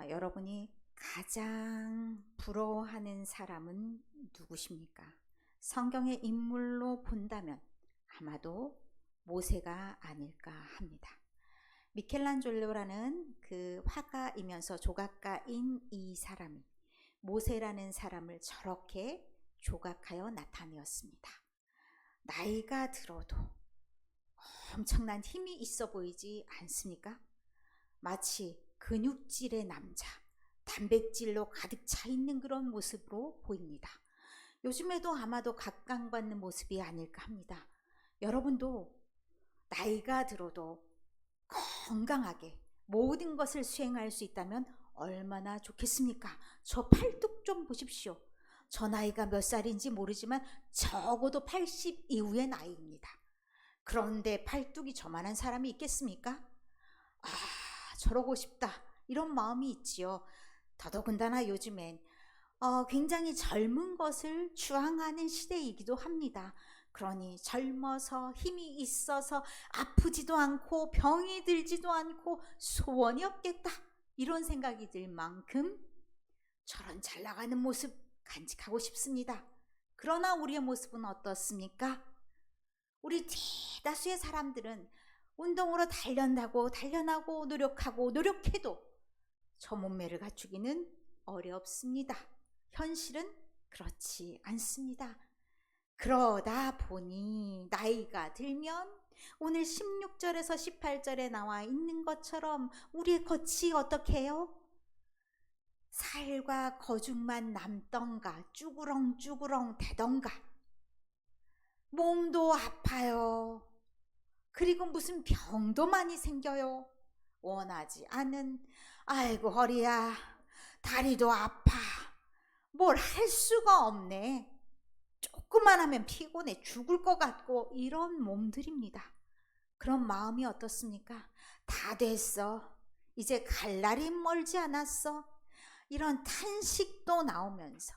여러분이 가장 부러워하는 사람은 누구십니까? 성경의 인물로 본다면 아마도 모세가 아닐까 합니다. 미켈란젤로라는 그 화가이면서 조각가인 이 사람이 모세라는 사람을 저렇게 조각하여 나타내었습니다. 나이가 들어도 엄청난 힘이 있어 보이지 않습니까? 마치 근육질의 남자, 단백질로 가득 차 있는 그런 모습으로 보입니다. 요즘에도 아마도 각광받는 모습이 아닐까 합니다. 여러분도 나이가 들어도 건강하게 모든 것을 수행할 수 있다면 얼마나 좋겠습니까? 저 팔뚝 좀 보십시오. 저 나이가 몇 살인지 모르지만 적어도 80 이후의 나이입니다. 그런데 팔뚝이 저만한 사람이 있겠습니까? 저러고 싶다, 이런 마음이 있지요. 더더군다나 요즘엔 굉장히 젊은 것을 주장하는 시대이기도 합니다. 그러니 젊어서 힘이 있어서 아프지도 않고 병이 들지도 않고 소원이 없겠다, 이런 생각이 들 만큼 저런 잘 나가는 모습 간직하고 싶습니다. 그러나 우리의 모습은 어떻습니까? 우리 대다수의 사람들은 운동으로 단련하고 노력하고 노력해도 저 몸매를 갖추기는 어렵습니다. 현실은 그렇지 않습니다. 그러다 보니 나이가 들면 오늘 16절에서 18절에 나와 있는 것처럼 우리의 겉이 어떻게 해요? 살과 거죽만 남던가 쭈구렁쭈구렁 대던가 몸도 아파요. 그리고 무슨 병도 많이 생겨요. 원하지 않은 아이고 허리야, 다리도 아파, 뭘 할 수가 없네, 조금만 하면 피곤해 죽을 것 같고, 이런 몸들입니다. 그런 마음이 어떻습니까? 다 됐어, 이제 갈 날이 멀지 않았어, 이런 탄식도 나오면서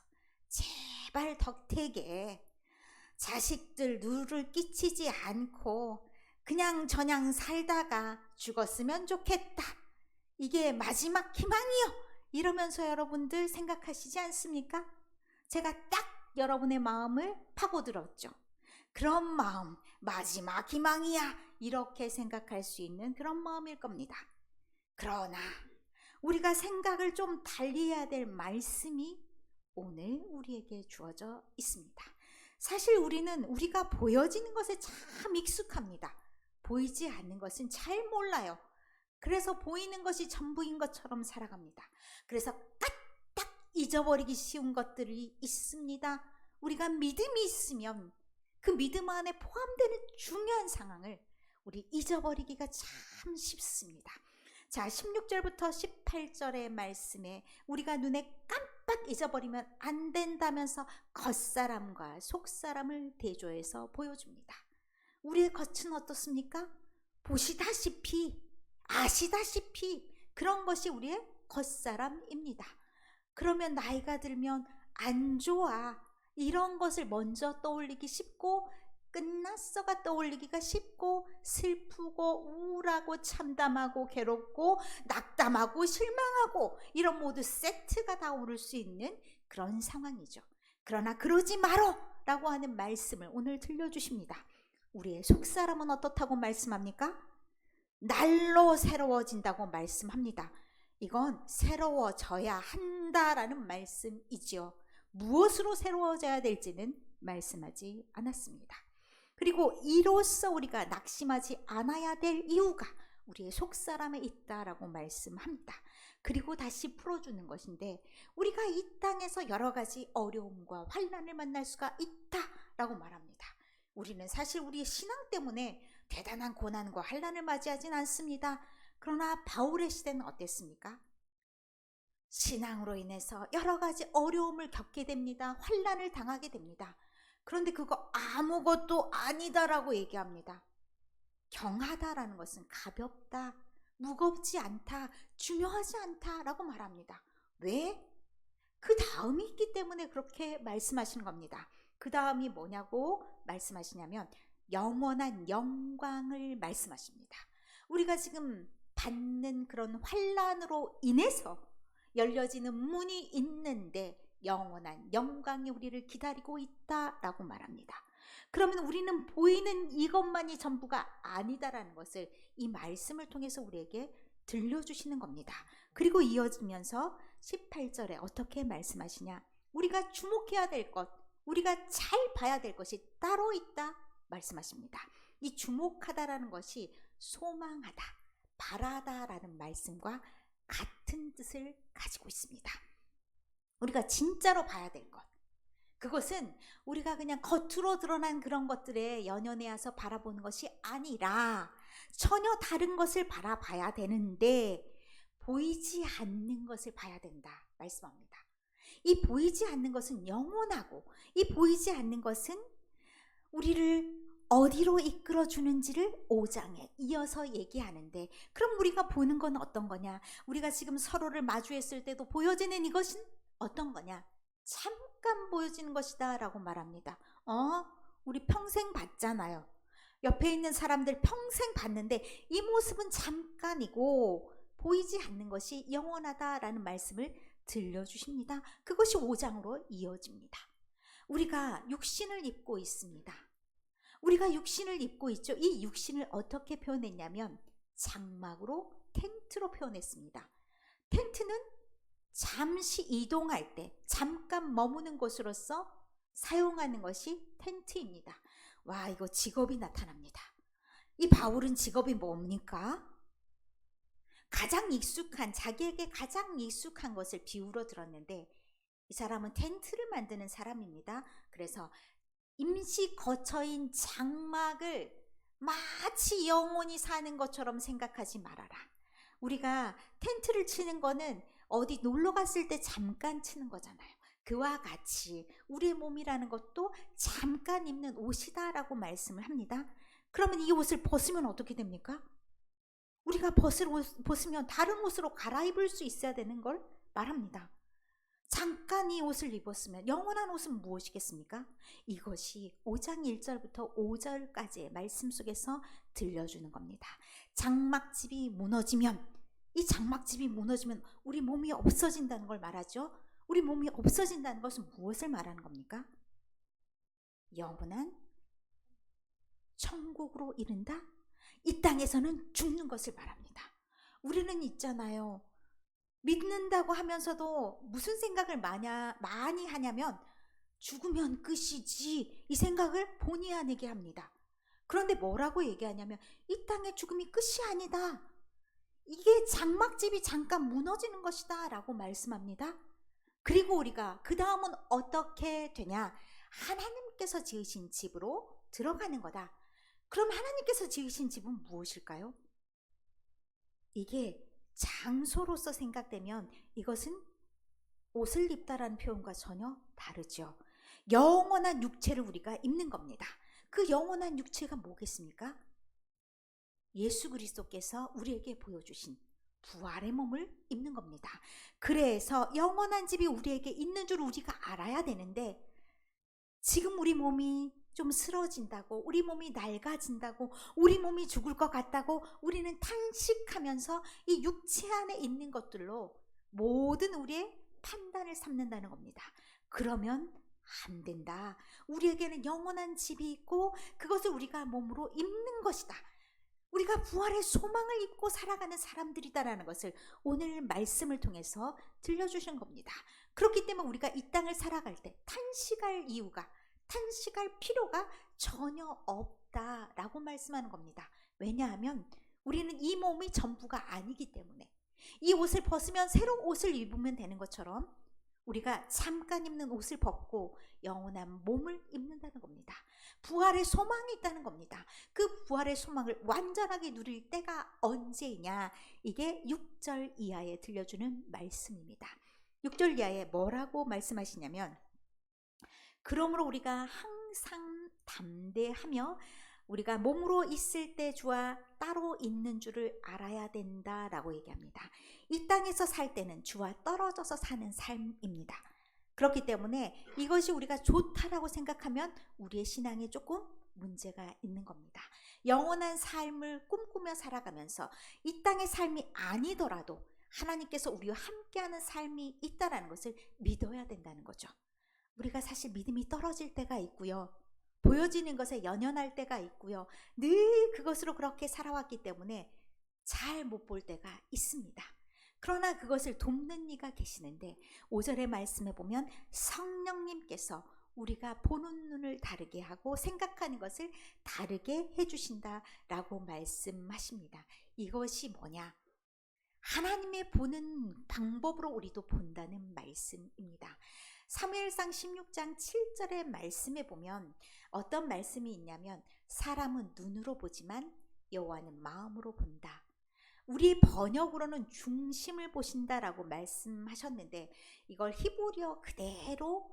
제발 덕택에 자식들 누를 끼치지 않고 그냥 저냥 살다가 죽었으면 좋겠다, 이게 마지막 희망이요, 이러면서 여러분들 생각하시지 않습니까? 제가 딱 여러분의 마음을 파고들었죠. 그런 마음, 마지막 희망이야, 이렇게 생각할 수 있는 그런 마음일 겁니다. 그러나 우리가 생각을 좀 달리 해야 될 말씀이 오늘 우리에게 주어져 있습니다. 사실 우리는 우리가 보여지는 것에 참 익숙합니다. 보이지 않는 것은 잘 몰라요. 그래서 보이는 것이 전부인 것처럼 살아갑니다. 그래서 까딱 잊어버리기 쉬운 것들이 있습니다. 우리가 믿음이 있으면 그 믿음 안에 포함되는 중요한 상황을 우리 잊어버리기가 참 쉽습니다. 자, 16절부터 18절의 말씀에 우리가 눈에 깜빡 잊어버리면 안 된다면서 겉사람과 속사람을 대조해서 보여줍니다. 우리의 겉은 어떻습니까? 보시다시피 아시다시피 그런 것이 우리의 겉사람입니다. 그러면 나이가 들면 안 좋아, 이런 것을 먼저 떠올리기 쉽고 끝났어가 떠올리기가 쉽고 슬프고 우울하고 참담하고 괴롭고 낙담하고 실망하고 이런 모두 세트가 다 오를 수 있는 그런 상황이죠. 그러나 그러지 마라 라고 하는 말씀을 오늘 들려주십니다. 우리의 속사람은 어떻다고 말씀합니까? 날로 새로워진다고 말씀합니다. 이건 새로워져야 한다라는 말씀이지요. 무엇으로 새로워져야 될지는 말씀하지 않았습니다. 그리고 이로써 우리가 낙심하지 않아야 될 이유가 우리의 속사람에 있다라고 말씀합니다. 그리고 다시 풀어주는 것인데, 우리가 이 땅에서 여러 가지 어려움과 환난을 만날 수가 있다라고 말합니다. 우리는 사실 우리의 신앙 때문에 대단한 고난과 환난을 맞이하진 않습니다. 그러나 바울의 시대는 어땠습니까? 신앙으로 인해서 여러 가지 어려움을 겪게 됩니다. 환난을 당하게 됩니다. 그런데 그거 아무것도 아니다라고 얘기합니다. 경하다라는 것은 가볍다, 무겁지 않다, 중요하지 않다라고 말합니다. 왜? 그 다음이 있기 때문에 그렇게 말씀하시는 겁니다. 그 다음이 뭐냐고 말씀하시냐면 영원한 영광을 말씀하십니다. 우리가 지금 받는 그런 환난으로 인해서 열려지는 문이 있는데 영원한 영광이 우리를 기다리고 있다라고 말합니다. 그러면 우리는 보이는 이것만이 전부가 아니다라는 것을 이 말씀을 통해서 우리에게 들려주시는 겁니다. 그리고 이어지면서 18절에 어떻게 말씀하시냐? 우리가 주목해야 될 것, 우리가 잘 봐야 될 것이 따로 있다 말씀하십니다. 이 주목하다라는 것이 소망하다, 바라다라는 말씀과 같은 뜻을 가지고 있습니다. 우리가 진짜로 봐야 될 것, 그것은 우리가 그냥 겉으로 드러난 그런 것들에 연연해서 바라보는 것이 아니라 전혀 다른 것을 바라봐야 되는데 보이지 않는 것을 봐야 된다 말씀합니다. 이 보이지 않는 것은 영원하고 이 보이지 않는 것은 우리를 어디로 이끌어 주는지를 5장에 이어서 얘기하는데, 그럼 우리가 보는 건 어떤 거냐? 우리가 지금 서로를 마주했을 때도 보여지는 이것은 어떤 거냐? 잠깐 보여지는 것이다 라고 말합니다. 우리 평생 봤잖아요. 옆에 있는 사람들 평생 봤는데 이 모습은 잠깐이고 보이지 않는 것이 영원하다라는 말씀을 들려주십니다. 그것이 5장으로 이어집니다. 우리가 육신을 입고 있습니다. 우리가 육신을 입고 있죠. 이 육신을 어떻게 표현했냐면 장막으로, 텐트로 표현했습니다. 텐트는 잠시 이동할 때 잠깐 머무는 곳으로서 사용하는 것이 텐트입니다. 와, 이거 직업이 나타납니다. 이 바울은 직업이 뭡니까? 가장 익숙한, 자기에게 가장 익숙한 것을 비유로 들었는데 이 사람은 텐트를 만드는 사람입니다. 그래서 임시 거처인 장막을 마치 영원히 사는 것처럼 생각하지 말아라. 우리가 텐트를 치는 거는 어디 놀러 갔을 때 잠깐 치는 거잖아요. 그와 같이 우리의 몸이라는 것도 잠깐 입는 옷이다라고 말씀을 합니다. 그러면 이 옷을 벗으면 어떻게 됩니까? 우리가 벗으면 다른 옷으로 갈아입을 수 있어야 되는 걸 말합니다. 잠깐 이 옷을 입었으면 영원한 옷은 무엇이겠습니까? 이것이 5장 1절부터 5절까지의 말씀 속에서 들려주는 겁니다. 장막집이 무너지면, 이 장막집이 무너지면 우리 몸이 없어진다는 걸 말하죠. 우리 몸이 없어진다는 것은 무엇을 말하는 겁니까? 영원한 천국으로 이른다? 이 땅에서는 죽는 것을 말합니다. 우리는 있잖아요. 믿는다고 하면서도 무슨 생각을 많이 하냐면 죽으면 끝이지, 이 생각을 본의 아니게 합니다. 그런데 뭐라고 얘기하냐면 이 땅의 죽음이 끝이 아니다. 이게 장막집이 잠깐 무너지는 것이다 라고 말씀합니다. 그리고 우리가 그 다음은 어떻게 되냐? 하나님께서 지으신 집으로 들어가는 거다. 그럼 하나님께서 지으신 집은 무엇일까요? 이게 장소로서 생각되면 이것은 옷을 입다라는 표현과 전혀 다르죠. 영원한 육체를 우리가 입는 겁니다. 그 영원한 육체가 뭐겠습니까? 예수 그리스도께서 우리에게 보여주신 부활의 몸을 입는 겁니다. 그래서 영원한 집이 우리에게 있는 줄 우리가 알아야 되는데, 지금 우리 몸이 좀 쓰러진다고, 우리 몸이 낡아진다고, 우리 몸이 죽을 것 같다고 우리는 탄식하면서 이 육체 안에 있는 것들로 모든 우리의 판단을 삼는다는 겁니다. 그러면 안 된다. 우리에게는 영원한 집이 있고 그것을 우리가 몸으로 입는 것이다. 우리가 부활의 소망을 입고 살아가는 사람들이다라는 것을 오늘 말씀을 통해서 들려주신 겁니다. 그렇기 때문에 우리가 이 땅을 살아갈 때 탄식할 필요가 전혀 없다라고 말씀하는 겁니다. 왜냐하면 우리는 이 몸이 전부가 아니기 때문에, 이 옷을 벗으면 새로운 옷을 입으면 되는 것처럼 우리가 잠깐 입는 옷을 벗고 영원한 몸을 입는다는 겁니다. 부활의 소망이 있다는 겁니다. 그 부활의 소망을 완전하게 누릴 때가 언제냐? 이게 6절 이하에 들려주는 말씀입니다. 6절 이하에 뭐라고 말씀하시냐면, 그러므로 우리가 항상 담대하며 우리가 몸으로 있을 때 주와 따로 있는 줄을 알아야 된다라고 얘기합니다. 이 땅에서 살 때는 주와 떨어져서 사는 삶입니다. 그렇기 때문에 이것이 우리가 좋다라고 생각하면 우리의 신앙에 조금 문제가 있는 겁니다. 영원한 삶을 꿈꾸며 살아가면서 이 땅의 삶이 아니더라도 하나님께서 우리와 함께하는 삶이 있다라는 것을 믿어야 된다는 거죠. 우리가 사실 믿음이 떨어질 때가 있고요. 보여지는 것에 연연할 때가 있고요. 늘 그것으로 그렇게 살아왔기 때문에 잘 못 볼 때가 있습니다. 그러나 그것을 돕는 이가 계시는데 5절의 말씀에 보면 성령님께서 우리가 보는 눈을 다르게 하고 생각하는 것을 다르게 해주신다라고 말씀하십니다. 이것이 뭐냐? 하나님의 보는 방법으로 우리도 본다는 말씀입니다. 사무엘상 16장 7절의 말씀에 보면 어떤 말씀이 있냐면 사람은 눈으로 보지만 여호와는 마음으로 본다. 우리 번역으로는 중심을 보신다라고 말씀하셨는데 이걸 히브리어 그대로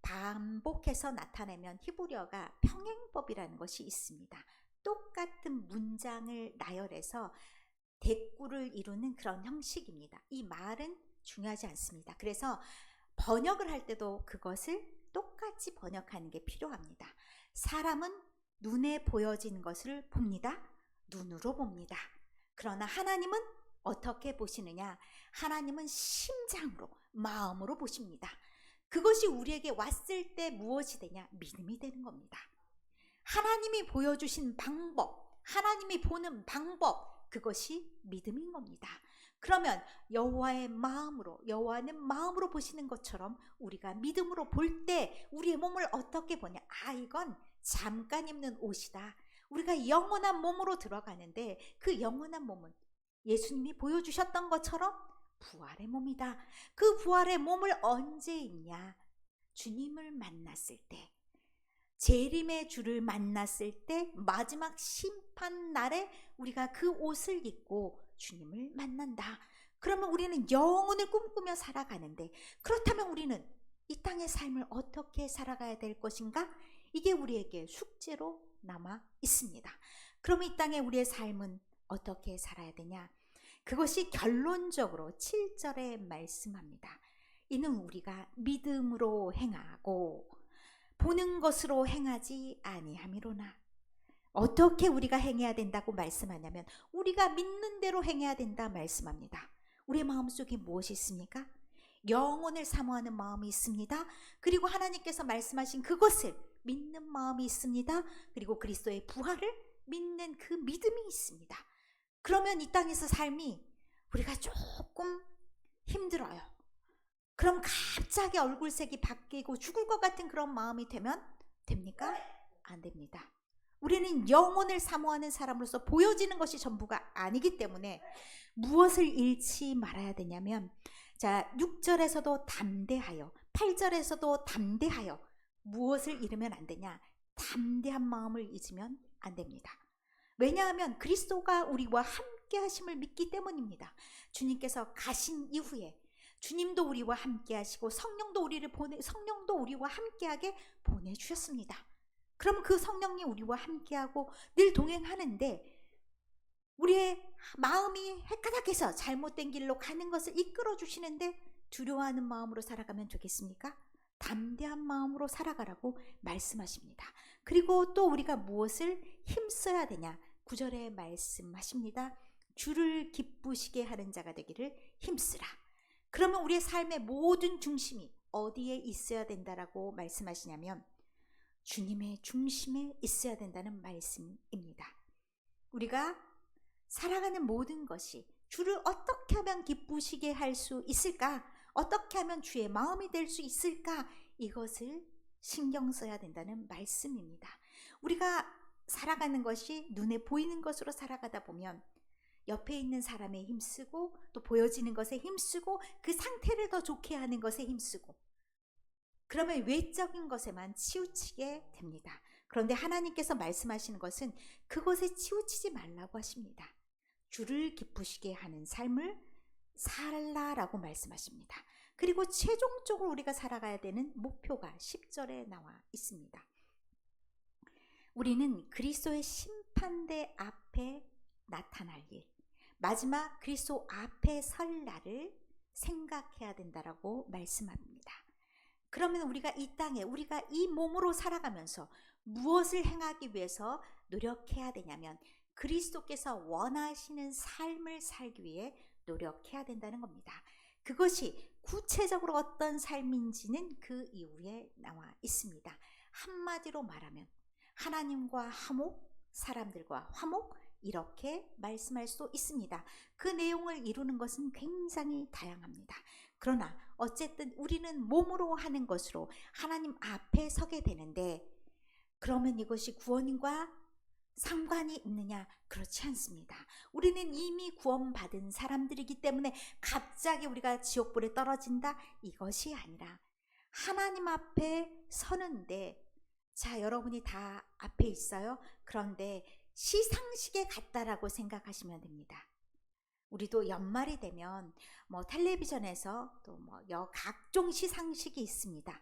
반복해서 나타내면 히브리어가 평행법이라는 것이 있습니다. 똑같은 문장을 나열해서 대꾸를 이루는 그런 형식입니다. 이 말은 중요하지 않습니다. 그래서 번역을 할 때도 그것을 똑같이 번역하는 게 필요합니다. 사람은 눈에 보여지는 것을 봅니다. 눈으로 봅니다. 그러나 하나님은 어떻게 보시느냐? 하나님은 심장으로, 마음으로 보십니다. 그것이 우리에게 왔을 때 무엇이 되냐? 믿음이 되는 겁니다. 하나님이 보여주신 방법, 하나님이 보는 방법, 그것이 믿음인 겁니다. 그러면 여호와의 마음으로, 여호와는 마음으로 보시는 것처럼 우리가 믿음으로 볼 때 우리의 몸을 어떻게 보냐? 아, 이건 잠깐 입는 옷이다. 우리가 영원한 몸으로 들어가는데 그 영원한 몸은 예수님이 보여주셨던 것처럼 부활의 몸이다. 그 부활의 몸을 언제 입냐? 주님을 만났을 때, 재림의 주를 만났을 때, 마지막 심판 날에 우리가 그 옷을 입고 주님을 만난다. 그러면 우리는 영혼을 꿈꾸며 살아가는데, 그렇다면 우리는 이 땅의 삶을 어떻게 살아가야 될 것인가? 이게 우리에게 숙제로 남아 있습니다. 그러면 이 땅에 우리의 삶은 어떻게 살아야 되냐? 그것이 결론적으로 7절에 말씀합니다. 이는 우리가 믿음으로 행하고 보는 것으로 행하지 아니함이로나. 어떻게 우리가 행해야 된다고 말씀하냐면 우리가 믿는 대로 행해야 된다 말씀합니다. 우리의 마음속에 무엇이 있습니까? 영혼을 사모하는 마음이 있습니다. 그리고 하나님께서 말씀하신 그것을 믿는 마음이 있습니다. 그리고 그리스도의 부활을 믿는 그 믿음이 있습니다. 그러면 이 땅에서 삶이 우리가 조금 힘들어요. 그럼 갑자기 얼굴색이 바뀌고 죽을 것 같은 그런 마음이 되면 됩니까? 안 됩니다. 우리는 영혼을 사모하는 사람으로서 보여지는 것이 전부가 아니기 때문에 무엇을 잃지 말아야 되냐면, 자, 6절에서도 담대하여, 8절에서도 담대하여, 무엇을 잃으면 안 되냐? 담대한 마음을 잊으면 안 됩니다. 왜냐하면 그리스도가 우리와 함께 하심을 믿기 때문입니다. 주님께서 가신 이후에 주님도 우리와 함께 하시고 성령도 우리와 함께하게 보내주셨습니다. 그럼 그 성령이 우리와 함께하고 늘 동행하는데 우리의 마음이 헷가닥해서 잘못된 길로 가는 것을 이끌어 주시는데 두려워하는 마음으로 살아가면 되겠습니까? 담대한 마음으로 살아가라고 말씀하십니다. 그리고 또 우리가 무엇을 힘써야 되냐? 9절에 말씀하십니다. 주를 기쁘시게 하는 자가 되기를 힘쓰라. 그러면 우리의 삶의 모든 중심이 어디에 있어야 된다라고 말씀하시냐면 주님의 중심에 있어야 된다는 말씀입니다. 우리가 살아가는 모든 것이 주를 어떻게 하면 기쁘시게 할 수 있을까? 어떻게 하면 주의 마음이 될 수 있을까? 이것을 신경 써야 된다는 말씀입니다. 우리가 살아가는 것이 눈에 보이는 것으로 살아가다 보면 옆에 있는 사람에 힘쓰고 또 보여지는 것에 힘쓰고 그 상태를 더 좋게 하는 것에 힘쓰고 그러면 외적인 것에만 치우치게 됩니다. 그런데 하나님께서 말씀하시는 것은 그것에 치우치지 말라고 하십니다. 주를 기쁘시게 하는 삶을 살라라고 말씀하십니다. 그리고 최종적으로 우리가 살아가야 되는 목표가 10절에 나와 있습니다. 우리는 그리스도의 심판대 앞에 나타날 일, 마지막 그리스도 앞에 설 날을 생각해야 된다라고 말씀합니다. 그러면 우리가 이 땅에 우리가 이 몸으로 살아가면서 무엇을 행하기 위해서 노력해야 되냐면 그리스도께서 원하시는 삶을 살기 위해 노력해야 된다는 겁니다. 그것이 구체적으로 어떤 삶인지는 그 이후에 나와 있습니다. 한마디로 말하면 하나님과 화목, 사람들과 화목, 이렇게 말씀할 수 있습니다. 그 내용을 이루는 것은 굉장히 다양합니다. 그러나 어쨌든 우리는 몸으로 하는 것으로 하나님 앞에 서게 되는데, 그러면 이것이 구원과 상관이 있느냐? 그렇지 않습니다. 우리는 이미 구원받은 사람들이기 때문에 갑자기 우리가 지옥불에 떨어진다? 이것이 아니라 하나님 앞에 서는데, 자, 여러분이 다 앞에 있어요. 그런데 시상식에 갔다라고 생각하시면 됩니다. 우리도 연말이 되면 텔레비전에서 또 각종 시상식이 있습니다.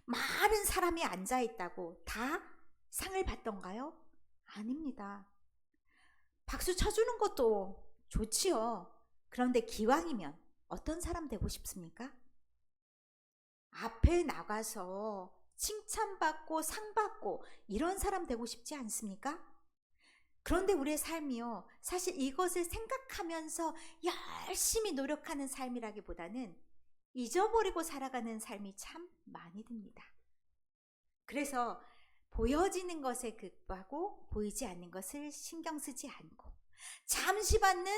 많은 사람이 앉아 있다고 다 상을 받던가요? 아닙니다. 박수 쳐주는 것도 좋지요. 그런데 기왕이면 어떤 사람 되고 싶습니까? 앞에 나가서 칭찬받고 상 받고 이런 사람 되고 싶지 않습니까? 그런데 우리의 삶이요, 사실 이것을 생각하면서 열심히 노력하는 삶이라기보다는 잊어버리고 살아가는 삶이 참 많이 듭니다. 그래서 보여지는 것에 급하고 보이지 않는 것을 신경 쓰지 않고 잠시 받는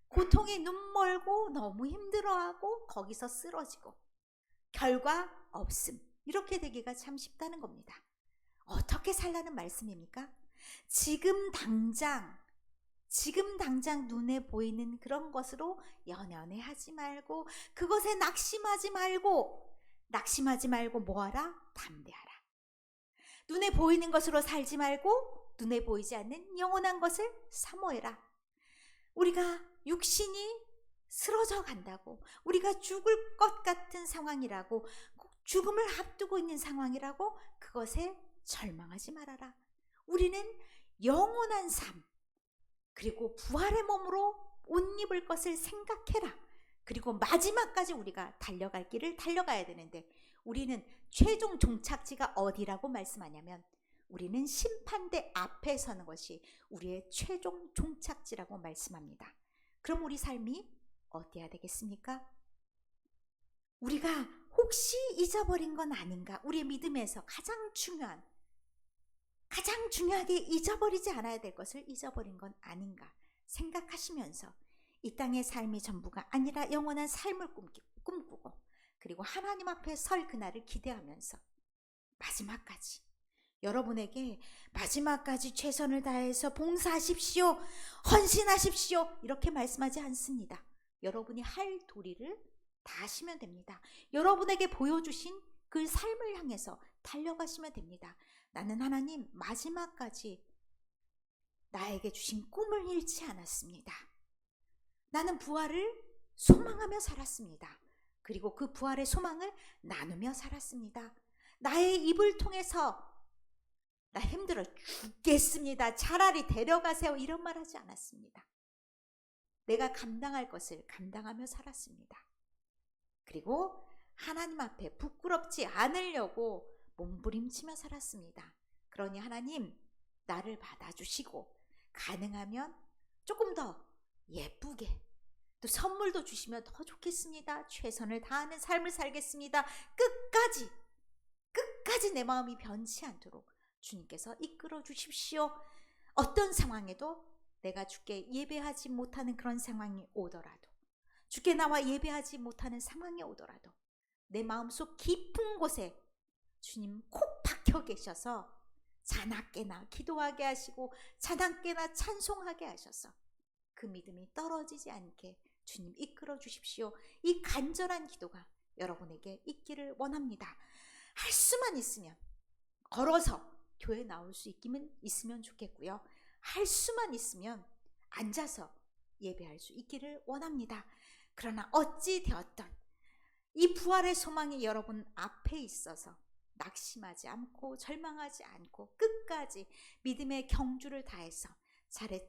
고통에 눈 멀고 너무 힘들어하고 거기서 쓰러지고 결과 없음, 이렇게 되기가 참 쉽다는 겁니다. 어떻게 살라는 말씀입니까? 지금 당장 눈에 보이는 그런 것으로 연연해 하지 말고, 그것에 낙심하지 말고 뭐하라? 담대하라. 눈에 보이는 것으로 살지 말고 눈에 보이지 않는 영원한 것을 사모해라. 우리가 육신이 쓰러져 간다고, 우리가 죽을 것 같은 상황이라고, 죽음을 앞두고 있는 상황이라고 그것에 절망하지 말아라. 우리는 영원한 삶, 그리고 부활의 몸으로 옷 입을 것을 생각해라. 그리고 마지막까지 우리가 달려갈 길을 달려가야 되는데, 우리는 최종 종착지가 어디라고 말씀하냐면 우리는 심판대 앞에 서는 것이 우리의 최종 종착지라고 말씀합니다. 그럼 우리 삶이 어때야 되겠습니까? 우리가 혹시 잊어버린 건 아닌가? 우리의 믿음에서 가장 중요하게 잊어버리지 않아야 될 것을 잊어버린 건 아닌가 생각하시면서 이 땅의 삶이 전부가 아니라 영원한 삶을 꿈꾸고, 그리고 하나님 앞에 설 그날을 기대하면서 마지막까지, 여러분에게 마지막까지 최선을 다해서 봉사하십시오, 헌신하십시오, 이렇게 말씀하지 않습니다. 여러분이 할 도리를 다 하시면 됩니다. 여러분에게 보여주신 그 삶을 향해서 달려가시면 됩니다. 나는 하나님 마지막까지 나에게 주신 꿈을 잃지 않았습니다. 나는 부활을 소망하며 살았습니다. 그리고 그 부활의 소망을 나누며 살았습니다. 나의 입을 통해서 나 힘들어 죽겠습니다, 차라리 데려가세요, 이런 말 하지 않았습니다. 내가 감당할 것을 감당하며 살았습니다. 그리고 하나님 앞에 부끄럽지 않으려고 몸부림치며 살았습니다. 그러니 하나님, 나를 받아주시고 가능하면 조금 더 예쁘게, 또 선물도 주시면 더 좋겠습니다. 최선을 다하는 삶을 살겠습니다. 끝까지 내 마음이 변치 않도록 주님께서 이끌어 주십시오. 어떤 상황에도 내가 주께 예배하지 못하는 그런 상황이 오더라도, 주께 나와 예배하지 못하는 상황이 오더라도 내 마음속 깊은 곳에 주님 콕 박혀 계셔서 자나깨나 기도하게 하시고 자나깨나 찬송하게 하셔서 그 믿음이 떨어지지 않게 주님 이끌어 주십시오. 이 간절한 기도가 여러분에게 있기를 원합니다. 할 수만 있으면 걸어서 교회 나올 수 있으면 좋겠고요. 할 수만 있으면 앉아서 예배할 수 있기를 원합니다. 그러나 어찌 되었던 이 부활의 소망이 여러분 앞에 있어서 낙심하지 않고 절망하지 않고 끝까지 믿음의 경주를 다해서 잘했다